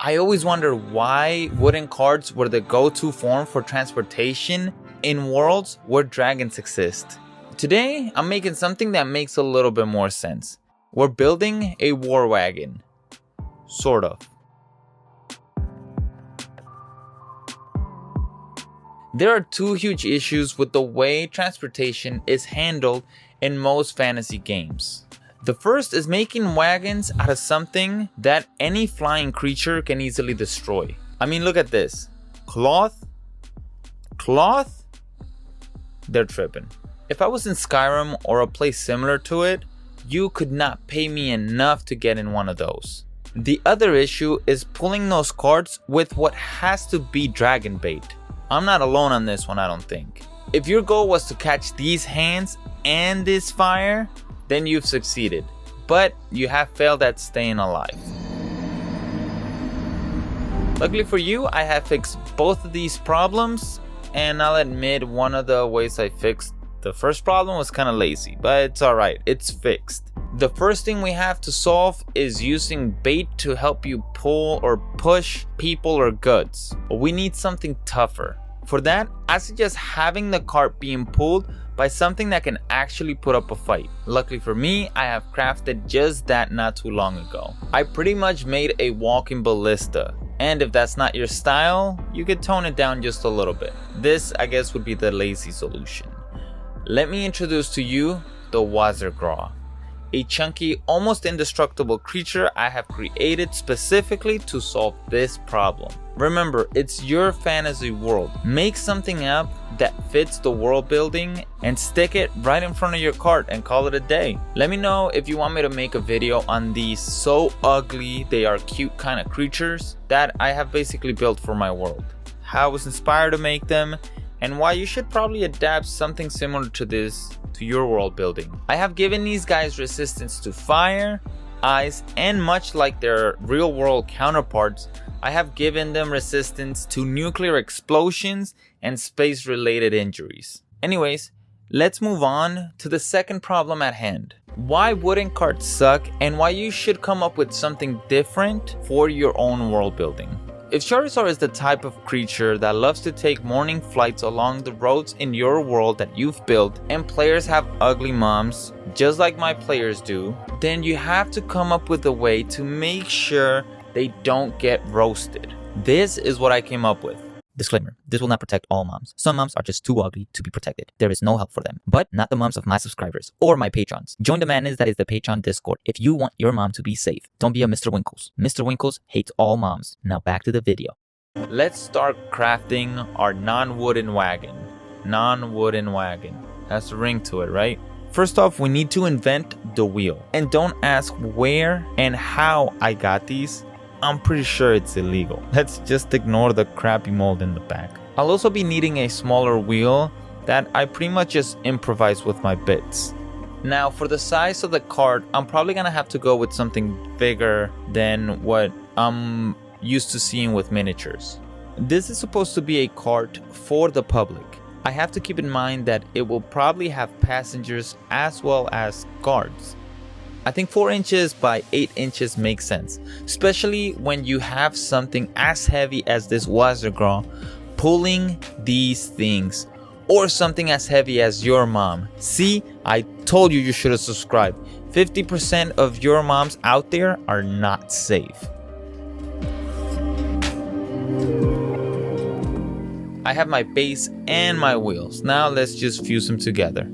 I always wonder why wooden carts were the go-to form for transportation in worlds where dragons exist. Today, I'm making something that makes a little bit more sense. We're building a war wagon. Sort of. There are two huge issues with the way transportation is handled in most fantasy games. The first is making wagons out of something that any flying creature can easily destroy. I mean, look at this. Cloth? They're tripping. If I was in Skyrim or a place similar to it, you could not pay me enough to get in one of those. The other issue is pulling those carts with what has to be dragon bait. I'm not alone on this one, I don't think. If your goal was to catch these hands and this fire, then you've succeeded, but you have failed at staying alive. Luckily for you, I have fixed both of these problems, and I'll admit one of the ways I fixed the first problem was kind of lazy, but it's alright, it's fixed. The first thing we have to solve is using bait to help you pull or push people or goods, but we need something tougher. For that, I suggest having the cart being pulled by something that can actually put up a fight. Luckily for me, I have crafted just that not too long ago. I pretty much made a walking ballista, and if that's not your style, you could tone it down just a little bit. This, I guess, would be the lazy solution. Let me introduce to you the Wazergraw, a chunky, almost indestructible creature I have created specifically to solve this problem. Remember, it's your fantasy world. Make something up that fits the world building and stick it right in front of your cart and call it a day. Let me know if you want me to make a video on these so ugly they are cute kind of creatures that I have basically built for my world. How I was inspired to make them, and why you should probably adapt something similar to this to your world building. I have given these guys resistance to fire, ice, and much like their real world counterparts, I have given them resistance to nuclear explosions and space related injuries. Anyways, let's move on to the second problem at hand. Why wooden carts suck and why you should come up with something different for your own world building. If Charizard is the type of creature that loves to take morning flights along the roads in your world that you've built, and players have ugly moms, just like my players do, then you have to come up with a way to make sure they don't get roasted. This is what I came up with. Disclaimer, this will not protect all moms. Some moms are just too ugly to be protected. There is no help for them, but not the moms of my subscribers or my patrons. Join the madness that is the Patreon Discord if you want your mom to be safe. Don't be a Mr. Winkles. Mr. Winkles hates all moms. Now back to the video. Let's start crafting our non-wooden wagon. Non-wooden wagon. Has a ring to it, right? First off, we need to invent the wheel. And don't ask where and how I got these. I'm pretty sure it's illegal. Let's just ignore the crappy mold in the back. I'll also be needing a smaller wheel that I pretty much just improvise with my bits. Now for the size of the cart, I'm probably gonna have to go with something bigger than what I'm used to seeing with miniatures. This is supposed to be a cart for the public. I have to keep in mind that it will probably have passengers as well as guards. I think 4 inches by 8 inches makes sense, especially when you have something as heavy as this Wazergraw pulling these things, or something as heavy as your mom. See, I told you should have subscribed. 50% of your moms out there are not safe. I have my base and my wheels. Now let's just fuse them together.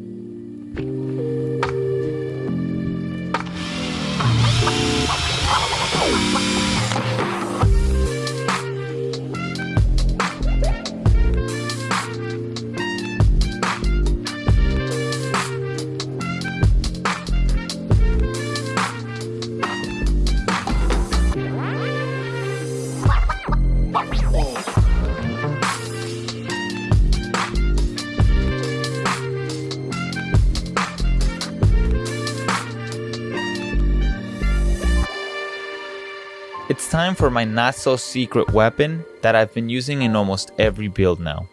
It's time for my not so secret weapon that I've been using in almost every build now.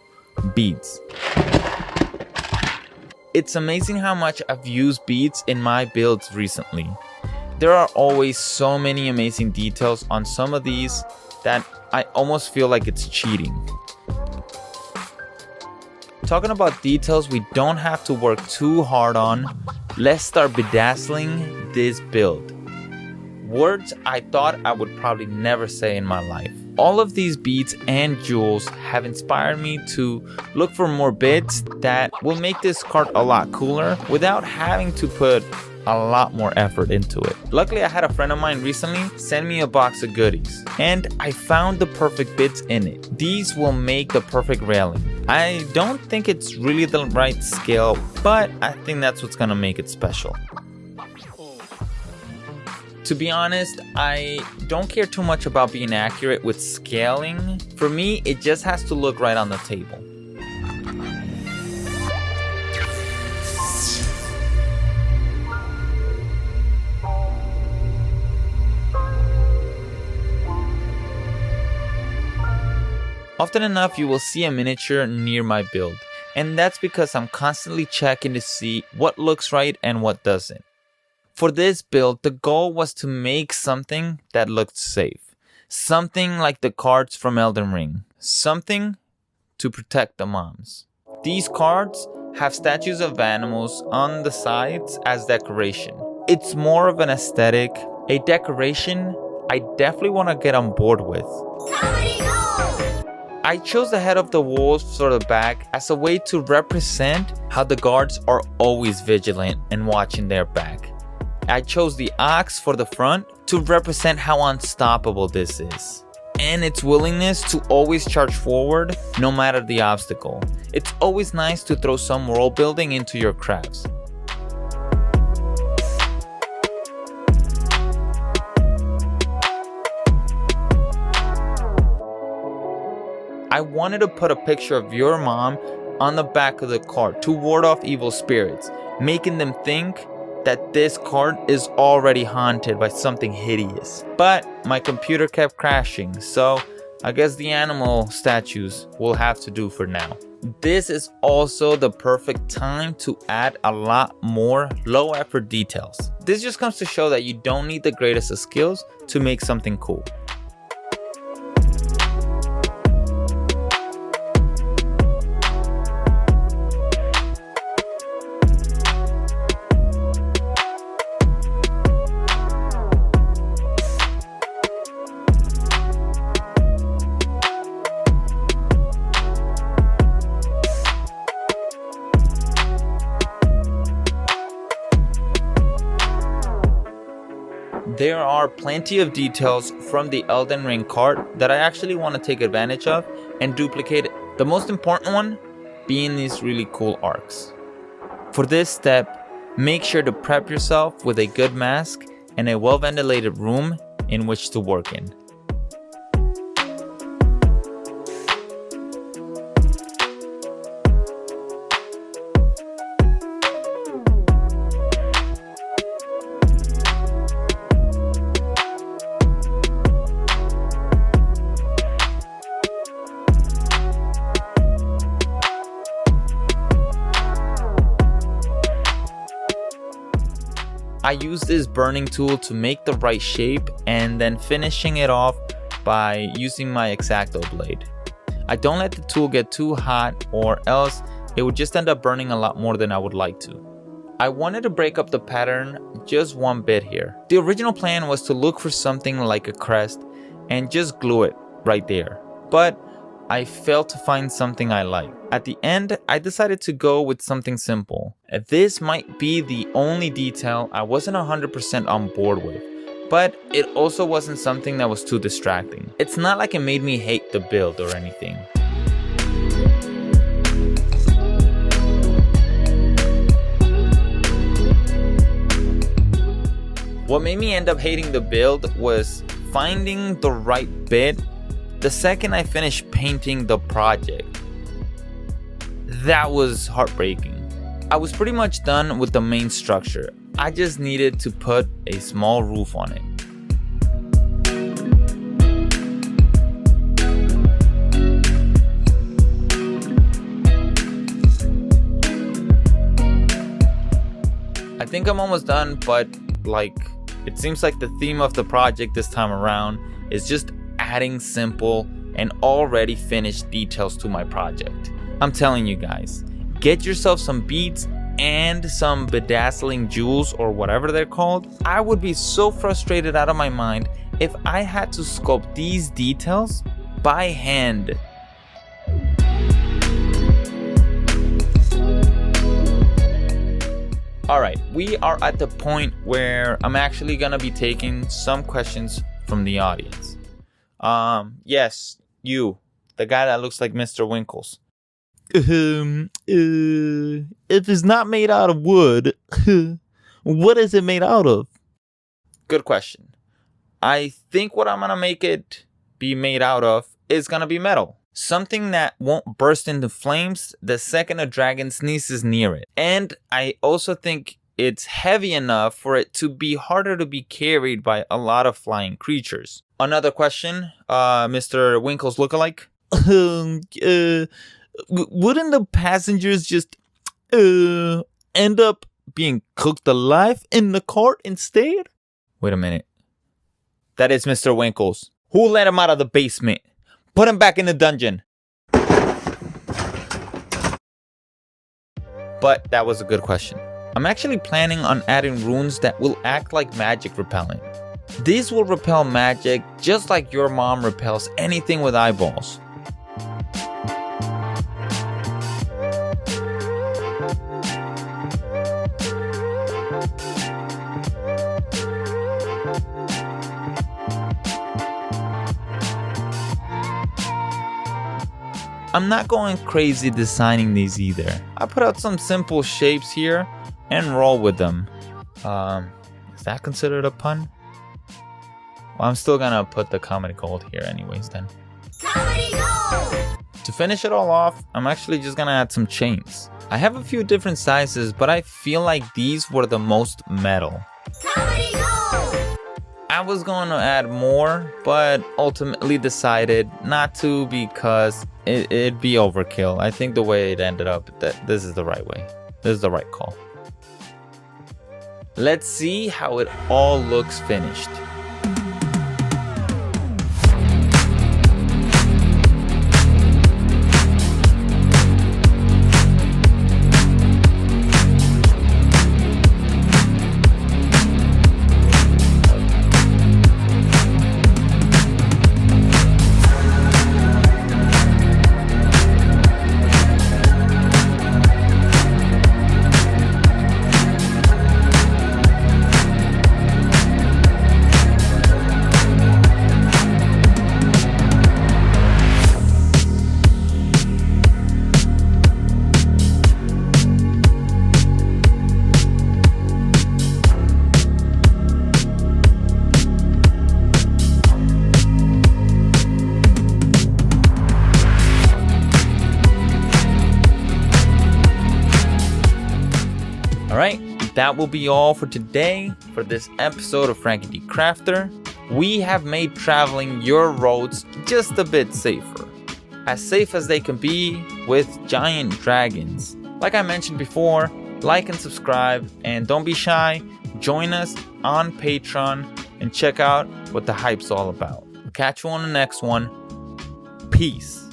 Beads. It's amazing how much I've used beads in my builds recently. There are always so many amazing details on some of these, that I almost feel like it's cheating. Talking about details we don't have to work too hard on, let's start bedazzling this build. Words I thought I would probably never say in my life. All of these beads and jewels have inspired me to look for more bits that will make this cart a lot cooler without having to put a lot more effort into it. Luckily, I had a friend of mine recently send me a box of goodies, and I found the perfect bits in it. These will make the perfect railing. I don't think it's really the right scale, but I think that's what's gonna make it special. To be honest, I don't care too much about being accurate with scaling. For me, it just has to look right on the table. Often enough, you will see a miniature near my build, and that's because I'm constantly checking to see what looks right and what doesn't. For this build, the goal was to make something that looked safe. Something like the cards from Elden Ring. Something to protect the moms. These cards have statues of animals on the sides as decoration. It's more of an aesthetic, a decoration I definitely want to get on board with. I chose the head of the wolves for the back as a way to represent how the guards are always vigilant and watching their back. I chose the ox for the front to represent how unstoppable this is, and its willingness to always charge forward no matter the obstacle. It's always nice to throw some world building into your crafts. I wanted to put a picture of your mom on the back of the cart to ward off evil spirits, making them think that this cart is already haunted by something hideous. But my computer kept crashing, so I guess the animal statues will have to do for now. This is also the perfect time to add a lot more low effort details. This just comes to show that you don't need the greatest of skills to make something cool. There are plenty of details from the Elden Ring cart that I actually want to take advantage of and duplicate it. The most important one being these really cool arcs. For this step, make sure to prep yourself with a good mask and a well-ventilated room in which to work in. I use this burning tool to make the right shape and then finishing it off by using my X-Acto blade. I don't let the tool get too hot or else it would just end up burning a lot more than I would like to. I wanted to break up the pattern just one bit here. The original plan was to look for something like a crest and just glue it right there, but I failed to find something I like. At the end, I decided to go with something simple. This might be the only detail I wasn't 100% on board with, but it also wasn't something that was too distracting. It's not like it made me hate the build or anything. What made me end up hating the build was finding the right bit the second I finished painting the project. That was heartbreaking. I was pretty much done with the main structure. I just needed to put a small roof on it. I think I'm almost done, but it seems like the theme of the project this time around is just adding simple and already finished details to my project. I'm telling you guys, get yourself some beads and some bedazzling jewels or whatever they're called. I would be so frustrated out of my mind if I had to sculpt these details by hand. Alright, we are at the point where I'm actually gonna be taking some questions from the audience. Yes, you, the guy that looks like Mr. Winkles. If it's not made out of wood, what is it made out of? Good question. I think what I'm gonna make it be made out of is gonna be metal. Something that won't burst into flames the second a dragon sneezes near it. And I also think it's heavy enough for it to be harder to be carried by a lot of flying creatures. Another question, Mr. Winkles lookalike. Wouldn't the passengers just end up being cooked alive in the cart instead? Wait a minute. That is Mr. Winkles. Who let him out of the basement? Put him back in the dungeon. But that was a good question. I'm actually planning on adding runes that will act like magic repellent. These will repel magic just like your mom repels anything with eyeballs. I'm not going crazy designing these either. I put out some simple shapes here and roll with them. Is that considered a pun? Well, I'm still gonna put the comedy gold here anyways then. Comedy gold! To finish it all off, I'm actually just gonna add some chains. I have a few different sizes, but I feel like these were the most metal. Comedy gold! I was going to add more, but ultimately decided not to because it'd be overkill. I think the way it ended up, that this is the right way. This is the right call. Let's see how it all looks finished. Alright, that will be all for today for this episode of Franky the Crafter. We have made traveling your roads just a bit safer. As safe as they can be with giant dragons. Like I mentioned before, like and subscribe, and don't be shy, join us on Patreon and check out what the hype's all about. Catch you on the next one. Peace.